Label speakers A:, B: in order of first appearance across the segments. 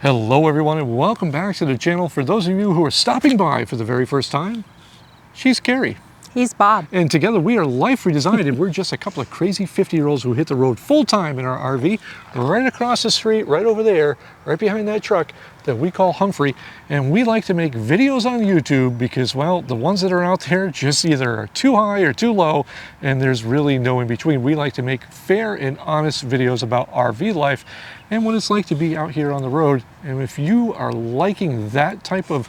A: Hello everyone and welcome back to the channel. For those of you who are stopping by for the very first time, she's Karri.
B: He's Bob.
A: And together we are Life Redesigned, and we're just a couple of crazy 50-year-olds who hit the road full-time in our RV right across the street, right over there, right behind that truck that we call Humphrey. And we like to make videos on YouTube because, well, the ones that are out there just either are too high or too low, and there's really no in between. We like to make fair and honest videos about RV life and what it's like to be out here on the road. And if you are liking that type of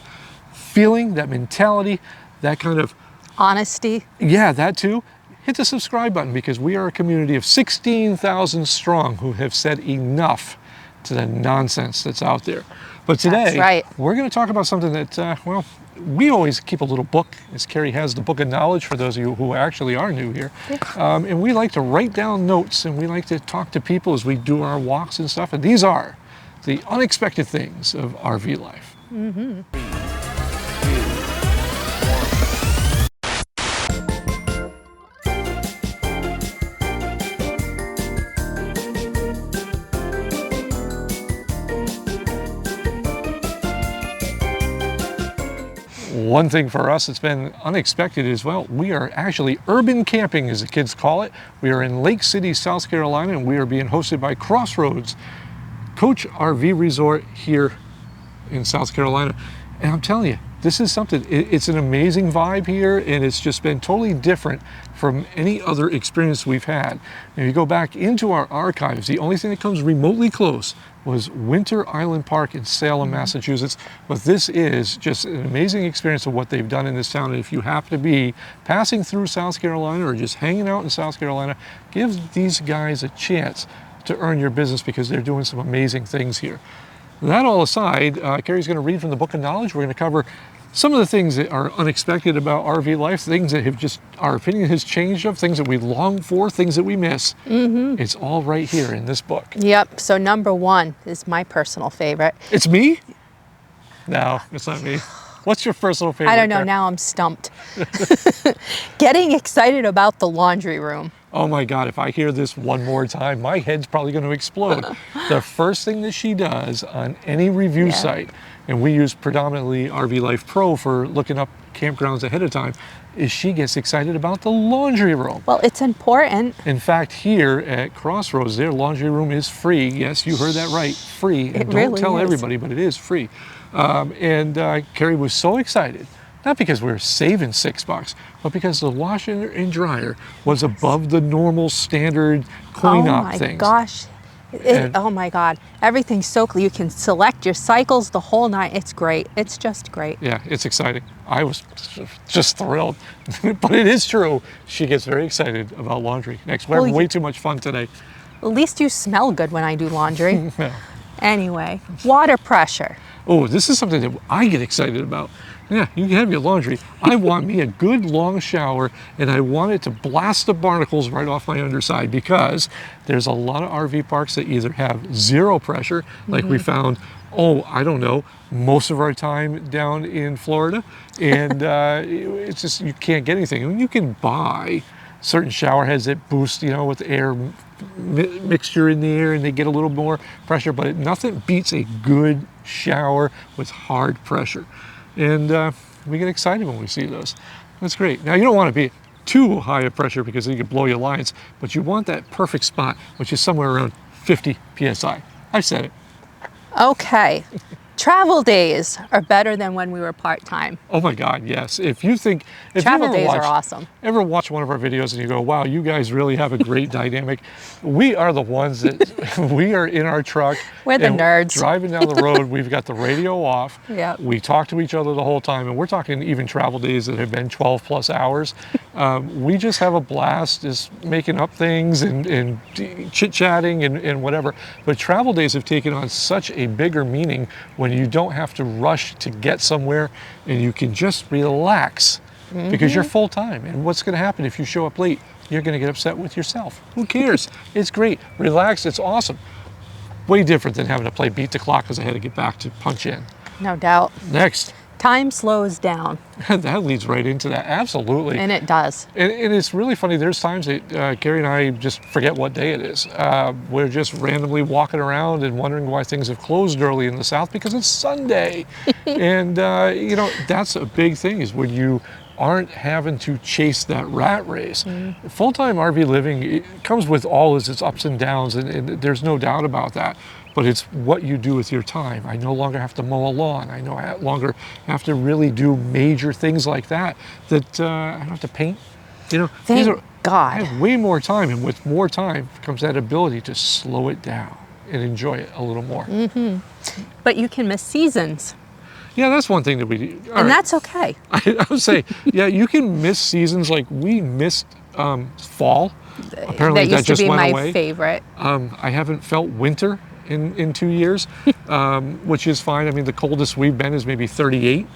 A: feeling, that mentality, that kind of
B: Honesty.
A: yeah, that too. Hit the subscribe button because we are a community of 16,000 strong who have said enough to the nonsense that's out there. But today, we're going to talk about something that, well, we always keep a little book, as Karri has the book of knowledge for those of you who actually are new here. And we like to write down notes, and we like to talk to people as we do our walks and stuff. And these are the unexpected things of RV life.
B: Mm-hmm.
A: One thing for us that's been unexpected is, well, we are actually urban camping, as the kids call it. We are in Lake City, South Carolina, and we are being hosted by Crossroads Coach RV Resort here in South Carolina. And I'm telling you, this is something, it's an amazing vibe here, and it's just been totally different from any other experience we've had. If you go back into our archives, the only thing that comes remotely close was Winter Island Park in Salem, Massachusetts. But this is just an amazing experience of what they've done in this town. And if you happen to be passing through South Carolina or just hanging out in South Carolina, give these guys a chance to earn your business because they're doing some amazing things here. That all aside, Karri's going to read from the Book of Knowledge. We're going to cover some of the things that are unexpected about RV life, things that have just, our opinion has changed of, things that we long for, things that we miss. Mm-hmm. It's all right here in this book.
B: Yep. So number one is my personal favorite.
A: It's me? No, it's not me. What's your personal favorite?
B: I don't know. Now I'm stumped. Getting excited about the laundry room.
A: Oh my God, if I hear this one more time, my head's probably going to explode. The first thing that she does on any review site, and we use predominantly RV Life Pro for looking up campgrounds ahead of time, is she gets excited about the laundry room.
B: Well, it's important.
A: In fact, here at Crossroads, their laundry room is free. Yes, you heard that right, free. And don't tell everybody, but it is free. Karri was so excited. Not because we were saving $6, but because the washer and dryer was above the normal standard coin-op things.
B: Oh my gosh. Oh my God. Everything's so clear. You can select your cycles the whole night. It's great. It's just great.
A: Yeah, it's exciting. I was just thrilled. But it is true. She gets very excited about laundry. Next, we're having way too much fun today.
B: At least you smell good when I do laundry. Anyway, water pressure.
A: Oh, this is something that I get excited about. Yeah, you can have your laundry. I want me a good long shower, and I want it to blast the barnacles right off my underside, because there's a lot of RV parks that either have zero pressure, like we found, I don't know, most of our time down in Florida, and it's just, you can't get anything. I mean, you can buy certain shower heads that boost, you know, with air mixture in the air, and they get a little more pressure, but nothing beats a good shower with hard pressure. And we get excited when we see those. That's great. Now, you don't want to be too high of pressure because you could blow your lines, but you want that perfect spot, which is somewhere around 50 PSI. I said it.
B: Okay. Travel days are better than when we were part-time.
A: Oh my God, yes. If you think,
B: travel days are awesome.
A: Ever watch one of our videos and you go, wow, you guys really have a great dynamic. We are the ones that, we are in our truck.
B: We're the nerds.
A: Driving down the road, we've got the radio off.
B: Yep.
A: We talk to each other the whole time, and we're talking even travel days that have been 12 plus hours. We just have a blast just making up things and chit-chatting and whatever. But travel days have taken on such a bigger meaning when you don't have to rush to get somewhere, and you can just relax because you're full time. And what's going to happen if you show up late? You're going to get upset with yourself. Who cares? It's great. Relax. It's awesome. Way different than having to play beat the clock because I had to get back to punch in.
B: No doubt.
A: Next.
B: Time slows down.
A: That leads right into that. Absolutely.
B: And it does.
A: And it's really funny. There's times that Karri and I just forget what day it is. We're just randomly walking around and wondering why things have closed early in the South because it's Sunday. And, you know, that's a big thing is when you aren't having to chase that rat race. Full-time RV living, it comes with all its ups and downs, and there's no doubt about that. But it's what you do with your time. I no longer have to mow a lawn. I no longer have to really do major things like that. I don't have to paint. You know,
B: Thank God.
A: I have way more time, and with more time comes that ability to slow it down and enjoy it a little more.
B: But you can miss seasons.
A: Yeah, that's one thing that we do.
B: And that's okay.
A: I would say, yeah, you can miss seasons. Like we missed fall. Apparently
B: that used
A: just
B: to be
A: went
B: my
A: away.
B: favorite.
A: I haven't felt winter in 2 years, which is fine. I mean, the coldest we've been is maybe 38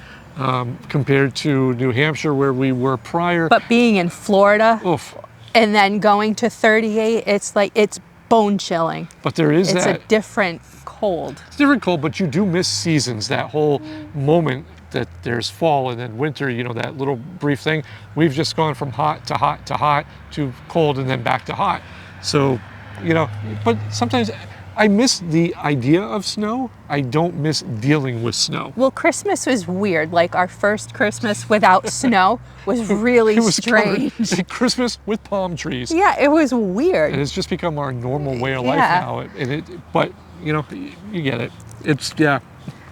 A: compared to New Hampshire where we were prior.
B: But being in Florida
A: Oof.
B: and then going to 38, it's like, it's bone chilling.
A: But there is
B: It's
A: that.
B: a different cold.
A: It's different cold, but you do miss seasons, that whole moment that there's fall and then winter, you know, that little brief thing. We've just gone from hot to hot to hot to cold and then back to hot. So, you know, but sometimes I miss the idea of snow. I don't miss dealing with snow.
B: Well, Christmas was weird. Like our first Christmas without snow was really
A: It was
B: strange.
A: Christmas with palm trees.
B: Yeah, it was weird.
A: And it's just become our normal way of life
B: Yeah.
A: now. But, you know, you get it. It's, yeah,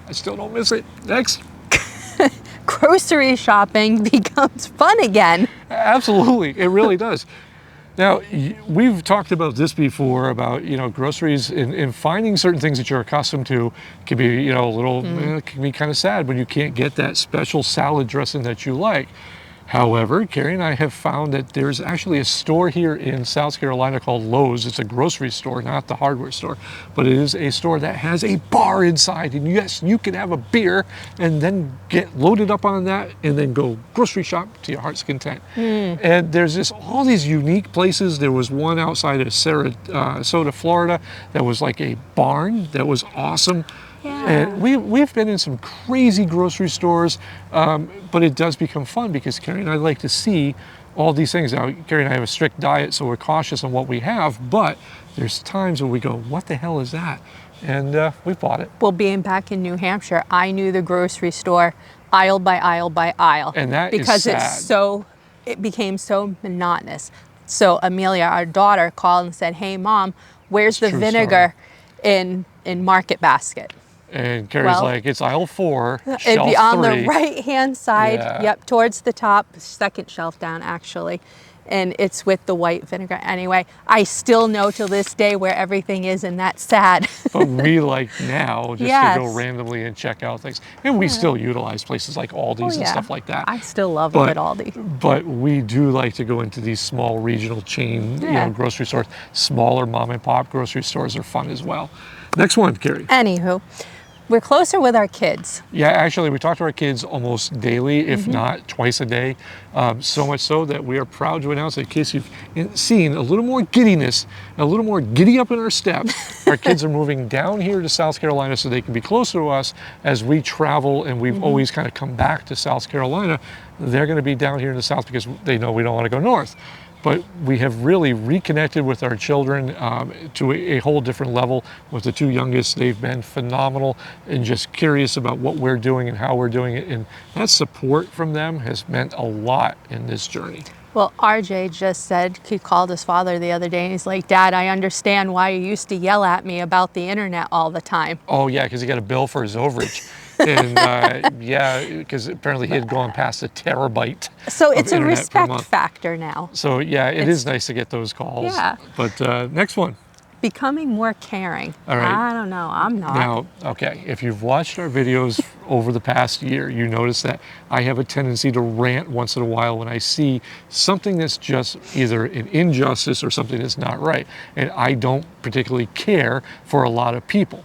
A: I still don't miss it. Next.
B: Grocery shopping becomes fun again.
A: Absolutely, it really does. Now, we've talked about this before, about, you know, groceries and finding certain things that you're accustomed to can be, you know, a little, it can be kind of sad when you can't get that special salad dressing that you like. However, Karri and I have found that there's actually a store here in South Carolina called Lowe's. It's a grocery store, not the hardware store, but it is a store that has a bar inside. And yes, you can have a beer and then get loaded up on that and then go grocery shop to your heart's content. And there's just all these unique places. There was one outside of Sarasota, Florida, that was like a barn that was awesome.
B: Yeah.
A: And we've been in some crazy grocery stores, but it does become fun because Karri and I like to see all these things. Now, Karri and I have a strict diet, so we're cautious on what we have, but there's times when we go, what the hell is that? And we bought it.
B: Well, being back in New Hampshire, I knew the grocery store aisle by aisle by aisle.
A: And that is
B: because
A: sad.
B: it became so monotonous. So Amelia, our daughter, called and said, "Hey, Mom, where's the
A: True
B: vinegar in Market Basket?"
A: And Carrie's like, it's aisle 4,
B: It'd
A: shelf
B: be on
A: 3.
B: the right-hand side,
A: Yeah.
B: yep, towards the top, second shelf down, actually. And it's with the white vinegar. Anyway, I still know till this day where everything is, and that's sad.
A: But we like now just
B: Yes.
A: to go randomly and check out things. And we still utilize places like Aldi's and stuff like that.
B: I still love them at Aldi.
A: But we do like to go into these small regional chain you know, grocery stores. Smaller mom and pop grocery stores are fun as well. Next one, Karri.
B: Anywho, we're closer with our kids.
A: Yeah, actually, we talk to our kids almost daily, if not twice a day. So much so that we are proud to announce that in case you've seen a little more giddiness, a little more giddy up in our steps, our kids are moving down here to South Carolina so they can be closer to us as we travel, and we've always kind of come back to South Carolina. They're going to be down here in the South because they know we don't want to go north. But we have really reconnected with our children to a whole different level. With the 2 youngest, they've been phenomenal and just curious about what we're doing and how we're doing it. And that support from them has meant a lot in this journey.
B: Well, RJ just said, he called his father the other day and he's like, "Dad, I understand why you used to yell at me about the internet all the time."
A: Oh yeah, because he got a bill for his overage. And yeah, because apparently he had gone past 1 terabyte.
B: So it's a
A: internet per
B: respect
A: month.
B: factor now.
A: So yeah, it is nice to get those calls.
B: Yeah.
A: But next one.
B: Becoming more caring.
A: All right.
B: I don't know, I'm not.
A: Now, okay, if you've watched our videos over the past year, you notice that I have a tendency to rant once in a while when I see something that's just either an injustice or something that's not right. And I don't particularly care for a lot of people.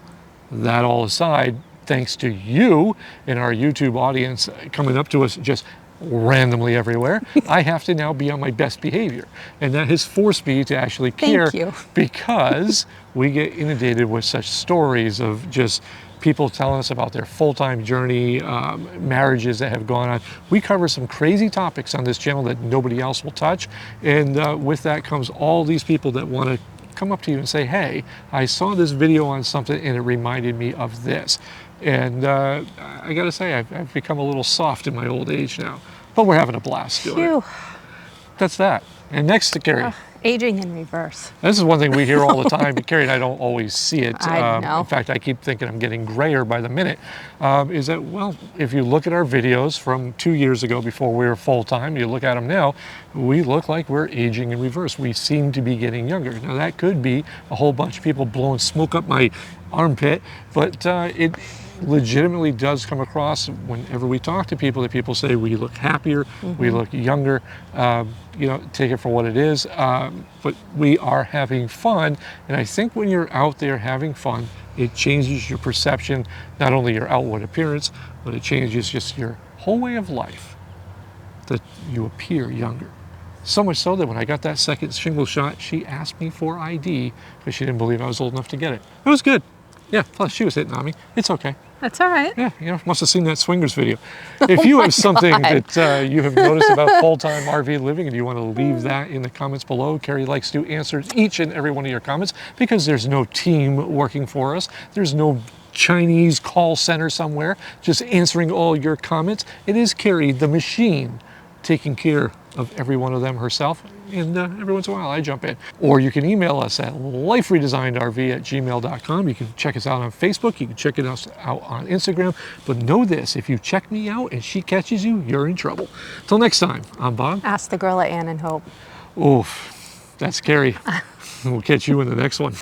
A: That all aside, thanks to you and our YouTube audience coming up to us just randomly everywhere, I have to now be on my best behavior. And that has forced me to actually care
B: Thank you.
A: because we get inundated with such stories of just people telling us about their full-time journey, marriages that have gone on. We cover some crazy topics on this channel that nobody else will touch. And with that comes all these people that want to come up to you and say, hey, I saw this video on something and it reminded me of this. And I gotta say, I've become a little soft in my old age now, but we're having a blast doing it. That's that. And next to Karri.
B: Aging in reverse.
A: This is one thing we hear all the time, but Karri and I don't always see it.
B: I know.
A: In fact, I keep thinking I'm getting grayer by the minute. Is that, well, if you look at our videos from 2 years ago before we were full-time, you look at them now, we look like we're aging in reverse. We seem to be getting younger. Now, that could be a whole bunch of people blowing smoke up my armpit, but it legitimately does come across whenever we talk to people that people say we look happier, we look younger. You know, take it for what it is, but we are having fun. And I think when you're out there having fun, it changes your perception, not only your outward appearance, but it changes just your whole way of life, that you appear younger. So much so that when I got that second shingle shot, she asked me for ID because she didn't believe I was old enough to get it. It was good. Yeah, plus she was hitting on me. It's okay.
B: That's all right.
A: Yeah, you know, must have seen that swingers video. If you have something that you have noticed about full-time RV living and you want to leave that in the comments below, Karri likes to answer each and every one of your comments because there's no team working for us. There's no Chinese call center somewhere just answering all your comments. It is Karri, the machine, taking care of every one of them herself. And every once in a while I jump in. Or you can email us at liferedesignedrv@gmail.com. You can check us out on Facebook. You can check us out on Instagram. But know this, if you check me out and she catches you, you're in trouble. Till next time, I'm Bob.
B: Ask the girl at Ann and Hope.
A: Oof, that's Karri. We'll catch you in the next one.